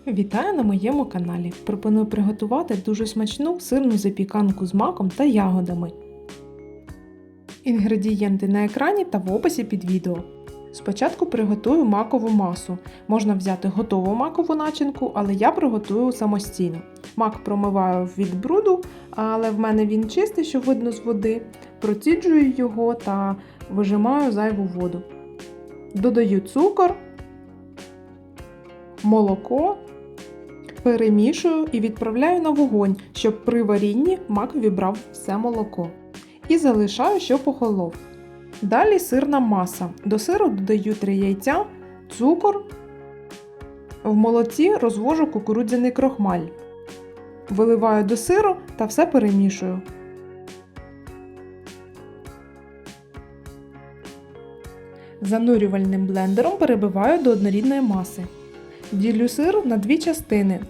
Вітаю на моєму каналі! Пропоную приготувати дуже смачну сирну запіканку з маком та ягодами. Інгредієнти на екрані та в описі під відео. Спочатку приготую макову масу. Можна взяти готову макову начинку, але я приготую самостійно. Мак промиваю від бруду, але в мене він чистий, що видно з води. Проціджую його та вижимаю зайву воду. Додаю цукор, молоко. Перемішую і відправляю на вогонь, щоб при варінні мак вібрав все молоко. І залишаю, щоб охолов. Далі сирна маса. До сиру додаю 3 яйця, цукор. В молоці розвожу кукурудзяний крохмаль. Виливаю до сиру та все перемішую. Занурювальним блендером перебиваю до однорідної маси. Ділю сир на 2 частини.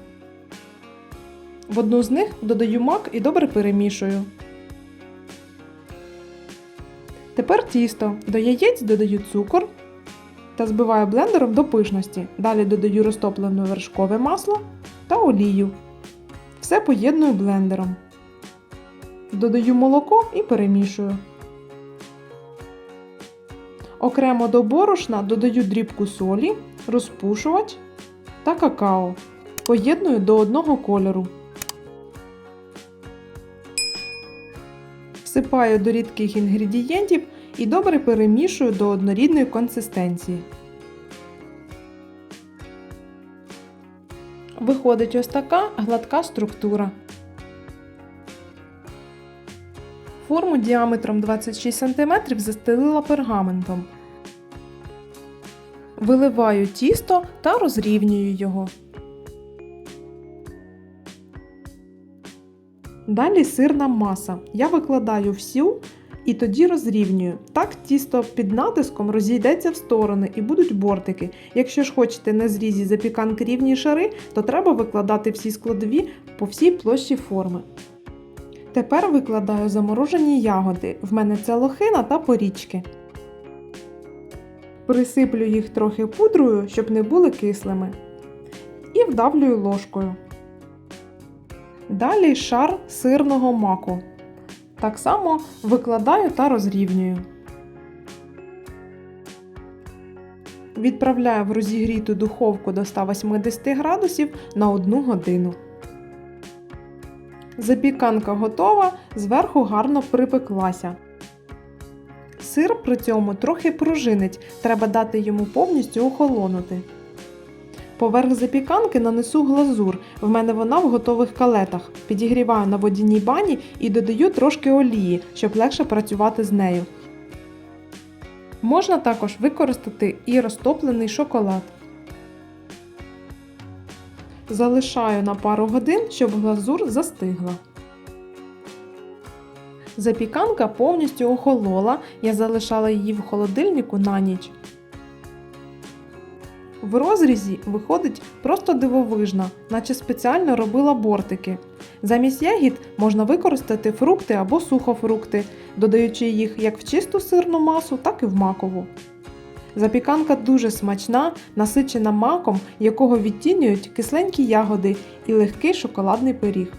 В одну з них додаю мак і добре перемішую. Тепер тісто. До яєць додаю цукор та збиваю блендером до пишності. Далі додаю розтоплене вершкове масло та олію. Все поєдную блендером. Додаю молоко і перемішую. Окремо до борошна додаю дрібку солі, розпушувач та какао. Поєдную до одного кольору. Всипаю до рідких інгредієнтів і добре перемішую до однорідної консистенції. Виходить ось така гладка структура. Форму діаметром 26 см застелила пергаментом. Виливаю тісто та розрівнюю його. Далі сирна маса. Я викладаю всю і тоді розрівнюю. Так тісто під натиском розійдеться в сторони і будуть бортики. Якщо ж хочете на зрізі запіканки рівні шари, то треба викладати всі складові по всій площі форми. Тепер викладаю заморожені ягоди. В мене це лохина та порічки. Присиплю їх трохи пудрою, щоб не були кислими. І вдавлюю ложкою. Далі шар сирного маку. Так само викладаю та розрівнюю. Відправляю в розігріту духовку до 180 градусів на 1 годину. Запіканка готова, зверху гарно припеклася. Сир при цьому трохи пружинить, треба дати йому повністю охолонути. Поверх запіканки нанесу глазур, в мене вона в готових калетах. Підігріваю на водяній бані і додаю трошки олії, щоб легше працювати з нею. Можна також використати і розтоплений шоколад. Залишаю на пару годин, щоб глазур застигла. Запіканка повністю охолола, я залишала її в холодильнику на ніч. В розрізі виходить просто дивовижно, наче спеціально робила бортики. Замість ягід можна використати фрукти або сухофрукти, додаючи їх як в чисту сирну масу, так і в макову. Запіканка дуже смачна, насичена маком, якого відтінюють кисленькі ягоди і легкий шоколадний пиріг.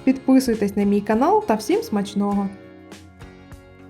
Підписуйтесь на мій канал та всім смачного!